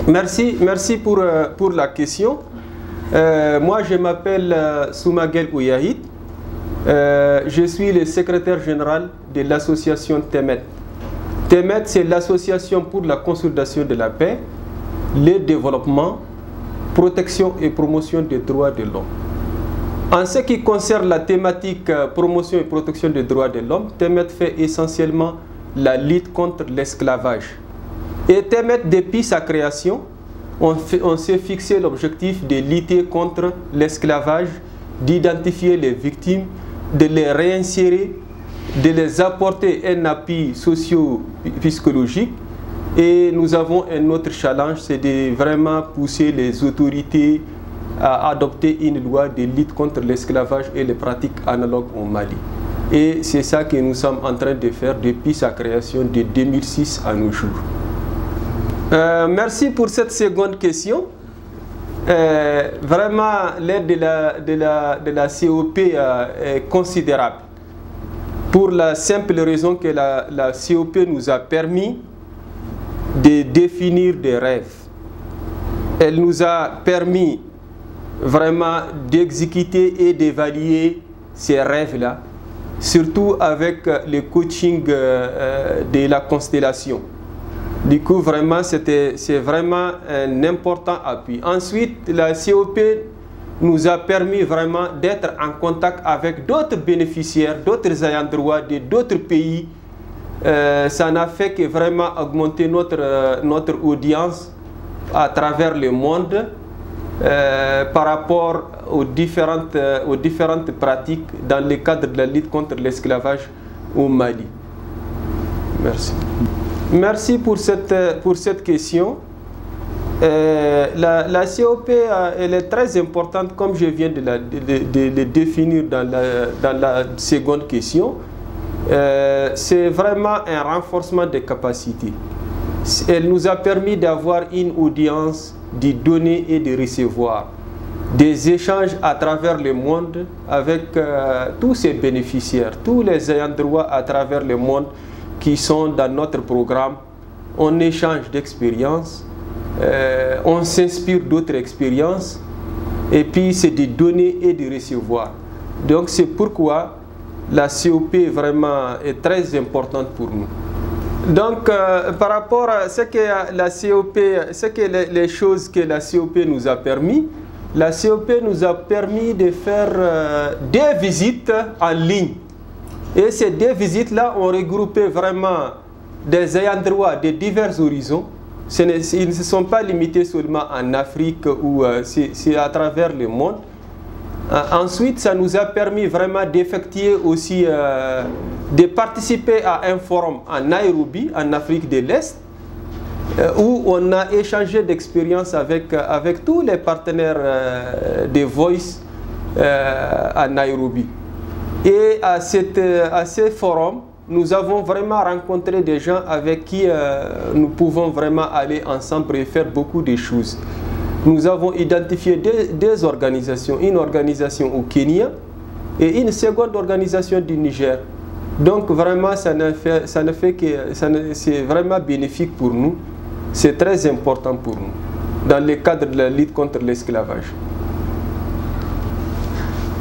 Merci pour la question. Moi, je m'appelle Soumaguel Ouyahid. Je suis le secrétaire général de l'association TEMET. TEMET, c'est l'association pour la consolidation de la paix, le développement, protection et promotion des droits de l'homme. En ce qui concerne la thématique promotion et protection des droits de l'homme, TEMET fait essentiellement la lutte contre l'esclavage. Et TEMET, depuis sa création, on s'est fixé l'objectif de lutter contre l'esclavage, d'identifier les victimes, de les réinsérer, de les apporter un appui socio-psychologique. Et nous avons un autre challenge, c'est de vraiment pousser les autorités à adopter une loi de lutte contre l'esclavage et les pratiques analogues au Mali. Et c'est ça que nous sommes en train de faire depuis sa création de 2006 à nos jours. Merci pour cette seconde question. Vraiment, l'aide de la COP est considérable. Pour la simple raison que la COP nous a permis de définir des rêves. Elle nous a permis vraiment d'exécuter et d'évaluer ces rêves-là, surtout avec le coaching de la constellation. Du coup, vraiment, c'est vraiment un important appui. Ensuite, la COP nous a permis vraiment d'être en contact avec d'autres bénéficiaires, d'autres ayants droit de d'autres pays. Ça n'a fait que vraiment augmenter notre audience à travers le monde par rapport aux différentes pratiques dans le cadre de la lutte contre l'esclavage au Mali. Merci. Merci pour cette question. La COP elle est très importante, comme je viens de le définir dans la seconde question. C'est vraiment un renforcement des capacités. Elle nous a permis d'avoir une audience, de donner et de recevoir, des échanges à travers le monde avec tous ces bénéficiaires, tous les ayants droit à travers le monde qui sont dans notre programme. On échange d'expériences, on s'inspire d'autres expériences, et puis c'est de donner et de recevoir. Donc c'est pourquoi la COP vraiment est très importante pour nous. Donc par rapport à ce que la COP, les choses que la COP nous a permis, la COP nous a permis de faire des visites en ligne. Et ces deux visites-là ont regroupé vraiment des ayants droit de divers horizons. Ils ne se sont pas limités seulement en Afrique, ou c'est à travers le monde. Ensuite, ça nous a permis vraiment d'effectuer aussi, de participer à un forum en Nairobi, en Afrique de l'Est, où on a échangé d'expériences avec tous les partenaires de Voice à Nairobi. Et à ce forum, nous avons vraiment rencontré des gens avec qui nous pouvons vraiment aller ensemble et faire beaucoup de choses. Nous avons identifié deux organisations, une organisation au Kenya et une seconde organisation du Niger. Donc vraiment, c'est vraiment bénéfique pour nous, c'est très important pour nous, dans le cadre de la lutte contre l'esclavage.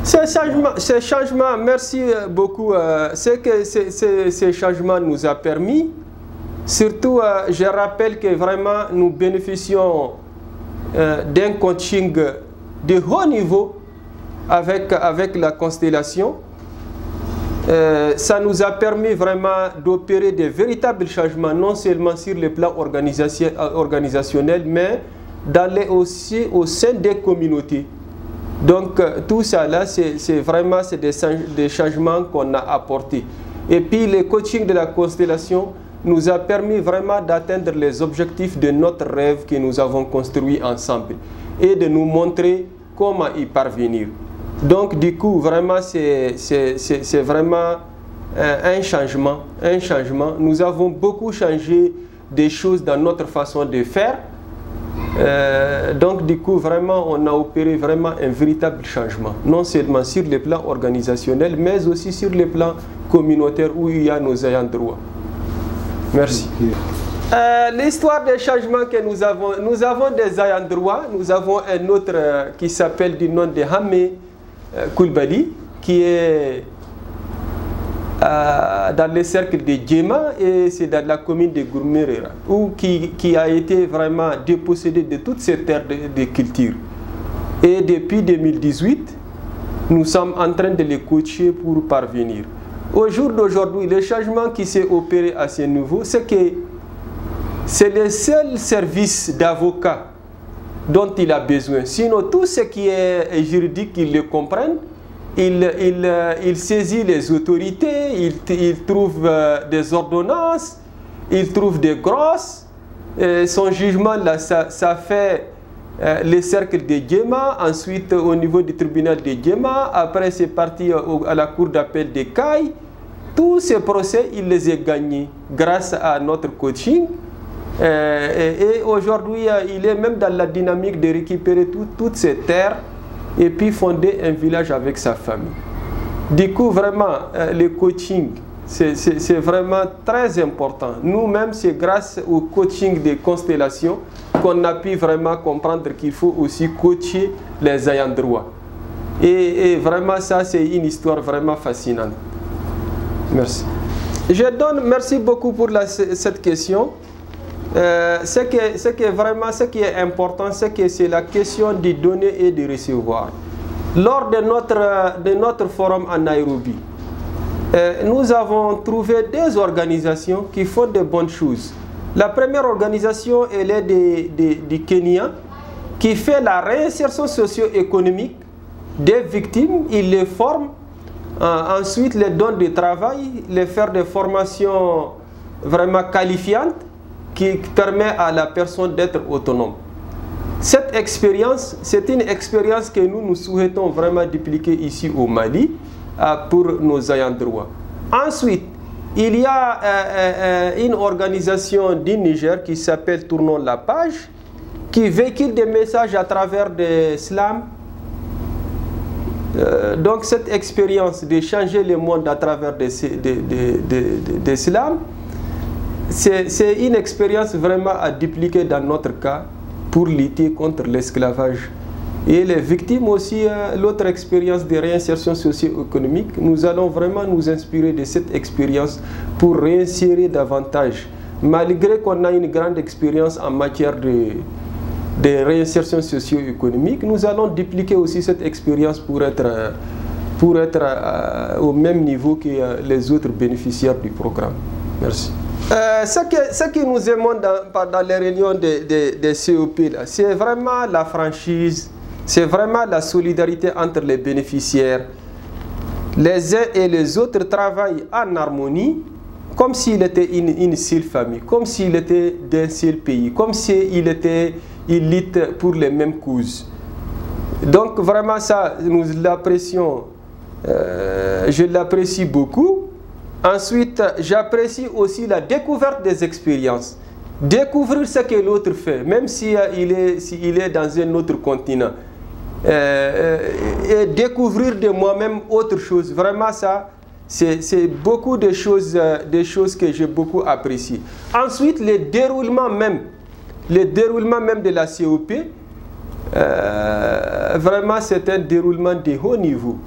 Ces changements, merci beaucoup. C'est que ces changements nous ont permis. Surtout, je rappelle que vraiment nous bénéficions d'un coaching de haut niveau avec la constellation. Ça nous a permis vraiment d'opérer de véritables changements, non seulement sur le plan organisationnel, mais aussi au sein des communautés. Donc tout ça là, c'est vraiment des changements qu'on a apportés. Et puis le coaching de la constellation nous a permis vraiment d'atteindre les objectifs de notre rêve que nous avons construit ensemble et de nous montrer comment y parvenir. Donc du coup, vraiment, c'est vraiment un changement. Nous avons beaucoup changé des choses dans notre façon de faire. Donc du coup, vraiment, on a opéré vraiment un véritable changement, non seulement sur le plan organisationnel, mais aussi sur le plan communautaire où il y a nos ayants droit. Merci. L'histoire des changements que nous avons des ayants droit. Nous avons un autre qui s'appelle du nom de Hamé Koulibaly, qui est dans le cercle de Djema, et c'est dans la commune de Gourmerera, qui a été vraiment dépossédé de toutes ces terres de culture. Et depuis 2018, nous sommes en train de les coacher pour parvenir. Au jour d'aujourd'hui, le changement qui s'est opéré à ce niveau, c'est que c'est le seul service d'avocat dont il a besoin. Sinon, tout ce qui est juridique, ils le comprennent. Il saisit les autorités, il trouve des ordonnances, il trouve des grosses. Son jugement, là, ça fait le cercle de Djema, ensuite au niveau du tribunal de Djema, après c'est parti à la cour d'appel de Caille. Tous ces procès, il les a gagnés grâce à notre coaching. Et aujourd'hui, il est même dans la dynamique de récupérer toutes ces terres et puis fonder un village avec sa famille. Du coup, vraiment, le coaching, c'est vraiment très important. Nous-mêmes, c'est grâce au coaching des constellations qu'on a pu vraiment comprendre qu'il faut aussi coacher les ayants droit. Et vraiment, ça, c'est une histoire vraiment fascinante. Merci. Merci beaucoup pour cette question. Ce qui est important, c'est que c'est la question de donner et de recevoir. Lors de notre forum à Nairobi, nous avons trouvé des organisations qui font de bonnes choses. La première organisation, elle est du Kenya, qui fait la réinsertion socio-économique des victimes. Ils les forment, ensuite les donnent du travail, les faire des formations vraiment qualifiantes qui permet à la personne d'être autonome. Cette expérience, c'est une expérience que nous souhaitons vraiment dupliquer ici au Mali pour nos ayants droit. Ensuite, il y a une organisation du Niger qui s'appelle Tournons la page, qui véhicule des messages à travers des slams. Donc cette expérience de changer le monde à travers des slams, c'est une expérience vraiment à dupliquer dans notre cas pour lutter contre l'esclavage. Et les victimes aussi, l'autre expérience de réinsertion socio-économique, nous allons vraiment nous inspirer de cette expérience pour réinsérer davantage. Malgré qu'on a une grande expérience en matière de réinsertion socio-économique, nous allons dupliquer aussi cette expérience pour être au même niveau que les autres bénéficiaires du programme. Merci. Ce qui nous émonde dans les réunions des COP, c'est vraiment la franchise, c'est vraiment la solidarité entre les bénéficiaires. Les uns et les autres travaillent en harmonie, comme s'il était une seule famille, comme s'il était d'un seul pays, comme s'il luttent pour les mêmes causes. Donc vraiment ça, nous l'apprécions, je l'apprécie beaucoup. Ensuite, j'apprécie aussi la découverte des expériences. Découvrir ce que l'autre fait, même s'il est dans un autre continent. Et découvrir de moi-même autre chose. Vraiment ça, c'est beaucoup de choses que j'ai beaucoup appréciées. Ensuite, le déroulement même de la COP, vraiment c'est un déroulement de haut niveau.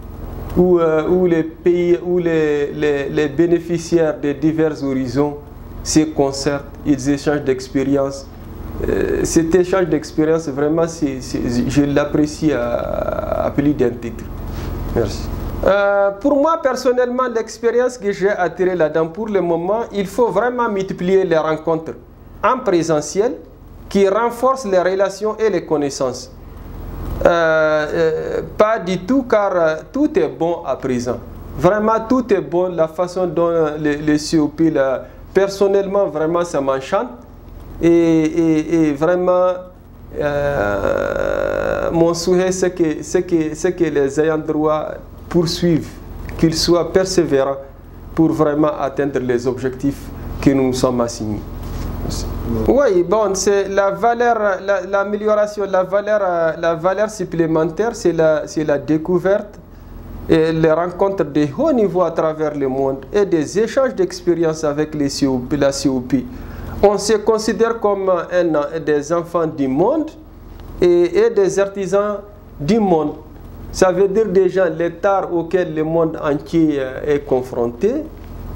Où les pays, où les bénéficiaires de divers horizons se concertent, ils échangent d'expériences. Cet échange d'expériences, vraiment, je l'apprécie à plus d'un titre. Merci. Pour moi, personnellement, l'expérience que j'ai attirée là-dedans, pour le moment, il faut vraiment multiplier les rencontres en présentiel qui renforcent les relations et les connaissances. Pas du tout, car tout est bon à présent. Vraiment, tout est bon. La façon dont les COP, là, personnellement, vraiment, ça m'enchante. Et vraiment, mon souhait, c'est que les ayants droit poursuivent, qu'ils soient persévérants pour vraiment atteindre les objectifs que nous nous sommes assignés. Oui, bon, c'est la valeur, l'amélioration, la valeur supplémentaire, c'est la découverte et les rencontres de haut niveau à travers le monde et des échanges d'expériences avec la COP. On se considère comme des enfants du monde et des artisans du monde. Ça veut dire déjà les tares auxquels le monde entier est confronté,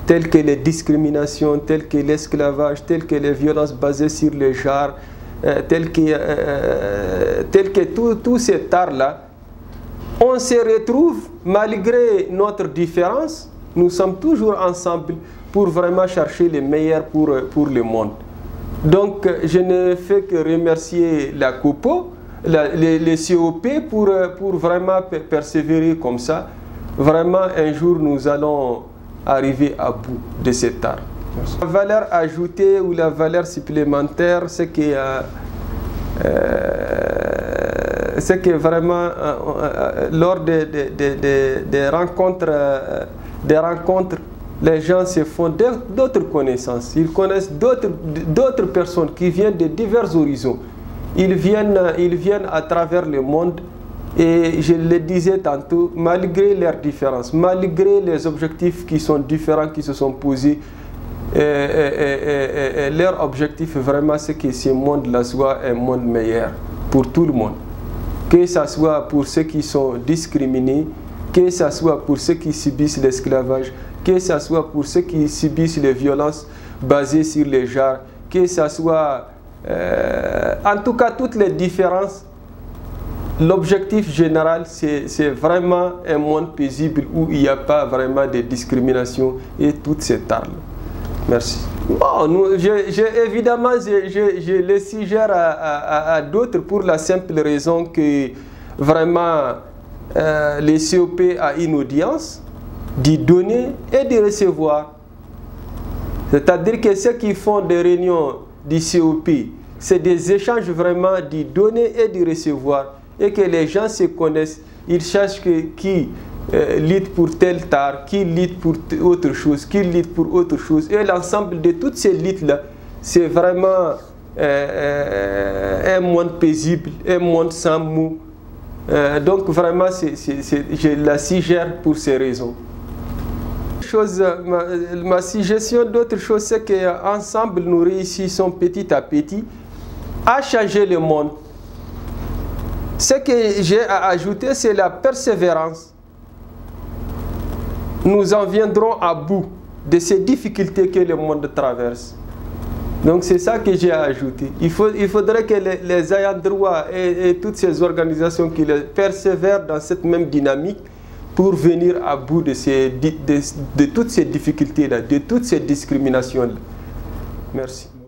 telles que les discriminations, telles que l'esclavage, telles que les violences basées sur le genre, telles que tous ces tares-là. On se retrouve, malgré notre différence, nous sommes toujours ensemble pour vraiment chercher le meilleur pour le monde. Donc, je ne fais que remercier la COPO, les COP pour vraiment persévérer comme ça. Vraiment, un jour, nous allons arriver à bout de cet art. La valeur ajoutée ou la valeur supplémentaire, c'est que vraiment, lors des rencontres, les gens se font d'autres connaissances. Ils connaissent d'autres personnes qui viennent de divers horizons. Ils viennent à travers le monde et je le disais tantôt, malgré leurs différences, malgré les objectifs qui sont différents, qui se sont posés, leur objectif vraiment c'est que ce monde-là soit un monde meilleur pour tout le monde. Que ce soit pour ceux qui sont discriminés, que ce soit pour ceux qui subissent l'esclavage, que ce soit pour ceux qui subissent les violences basées sur les genres, que ce soit en tout cas toutes les différences. L'objectif général, c'est vraiment un monde paisible où il n'y a pas vraiment de discrimination et toutes ces tares. Merci. Bon, évidemment, je le suggère à d'autres pour la simple raison que vraiment les COP a une audience d'y donner et de recevoir. C'est-à-dire que ceux qui font des réunions du COP, c'est des échanges vraiment d'y donner et de recevoir. Et que les gens se connaissent, ils cherchent qui lutte pour telle tare, qui lutte pour autre chose, qui lutte pour autre chose. Et l'ensemble de toutes ces luttes-là, c'est vraiment un monde paisible, un monde sans mou. Donc vraiment, je la suggère pour ces raisons. Ma suggestion d'autre chose, c'est qu'ensemble, nous réussissons petit à petit à changer le monde. Ce que j'ai à ajouter, c'est la persévérance. Nous en viendrons à bout de ces difficultés que le monde traverse. Donc c'est ça que j'ai à ajouter. Il faudrait que les ayants droit et toutes ces organisations qui persévèrent dans cette même dynamique pour venir à bout de toutes ces difficultés-là, de toutes ces discriminations-là. Merci.